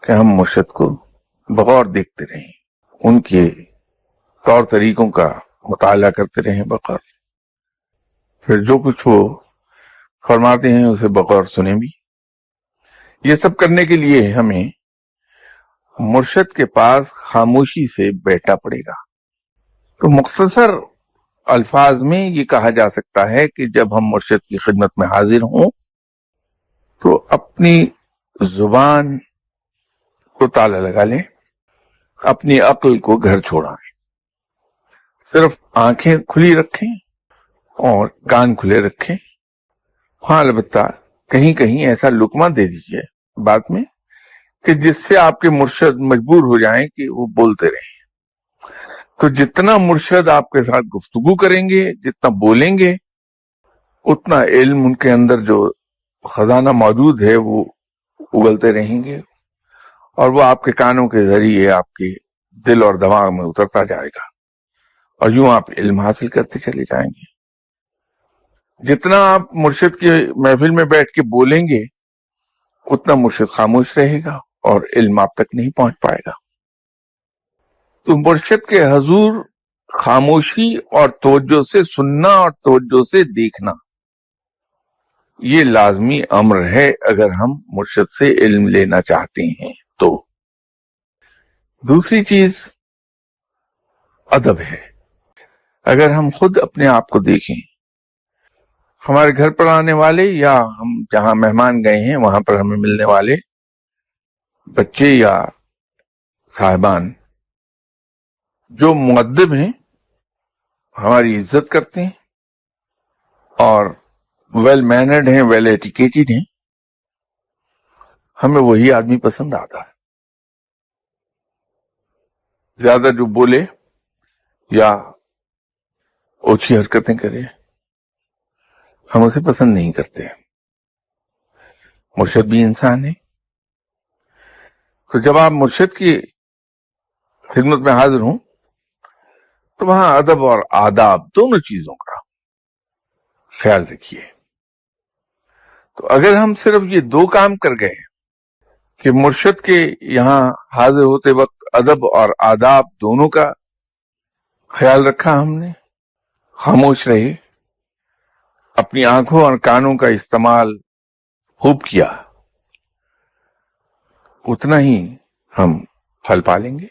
کہ ہم مرشد کو بغور دیکھتے رہیں، ان کے طور طریقوں کا مطالعہ کرتے رہیں بغور، پھر جو کچھ وہ فرماتے ہیں اسے بغور سنیں بھی۔ یہ سب کرنے کے لیے ہمیں مرشد کے پاس خاموشی سے بیٹھنا پڑے گا۔ تو مختصر الفاظ میں یہ کہا جا سکتا ہے کہ جب ہم مرشد کی خدمت میں حاضر ہوں تو اپنی زبان کو تالا لگا لیں، اپنی عقل کو گھر چھوڑائیں، صرف آنکھیں کھلی رکھیں اور کان کھلے رکھیں۔ ہاں البتہ کہیں کہیں ایسا لقمہ دے دیجئے بات میں کہ جس سے آپ کے مرشد مجبور ہو جائیں کہ وہ بولتے رہیں۔ تو جتنا مرشد آپ کے ساتھ گفتگو کریں گے، جتنا بولیں گے، اتنا علم ان کے اندر جو خزانہ موجود ہے وہ اگلتے رہیں گے، اور وہ آپ کے کانوں کے ذریعے آپ کے دل اور دماغ میں اترتا جائے گا، اور یوں آپ علم حاصل کرتے چلے جائیں گے۔ جتنا آپ مرشد کی محفل میں بیٹھ کے بولیں گے اتنا مرشد خاموش رہے گا اور علم آپ تک نہیں پہنچ پائے گا۔ تو مرشد کے حضور خاموشی اور توجہ سے سننا اور توجہ سے دیکھنا یہ لازمی امر ہے اگر ہم مرشد سے علم لینا چاہتے ہیں تو۔ دوسری چیز ادب ہے۔ اگر ہم خود اپنے آپ کو دیکھیں، ہمارے گھر پر آنے والے یا ہم جہاں مہمان گئے ہیں وہاں پر ہمیں ملنے والے بچے یا صاحبان جو مؤدب ہیں، ہماری عزت کرتے ہیں اور ویل مینرڈ ہیں، ویل ایٹیکیٹڈ ہیں، ہمیں وہی آدمی پسند آتا ہے۔ زیادہ جو بولے یا اوچھی حرکتیں کرے ہم اسے پسند نہیں کرتے۔ مرشد بھی انسان ہے، تو جب آپ مرشد کی خدمت میں حاضر ہوں تو وہاں ادب اور آداب دونوں چیزوں کا خیال رکھیے۔ تو اگر ہم صرف یہ دو کام کر گئے کہ مرشد کے یہاں حاضر ہوتے وقت ادب اور آداب دونوں کا خیال رکھا، ہم نے خاموش رہے، اپنی آنکھوں اور کانوں کا استعمال خوب کیا، اتنا ہی ہم پھل پالیں گے۔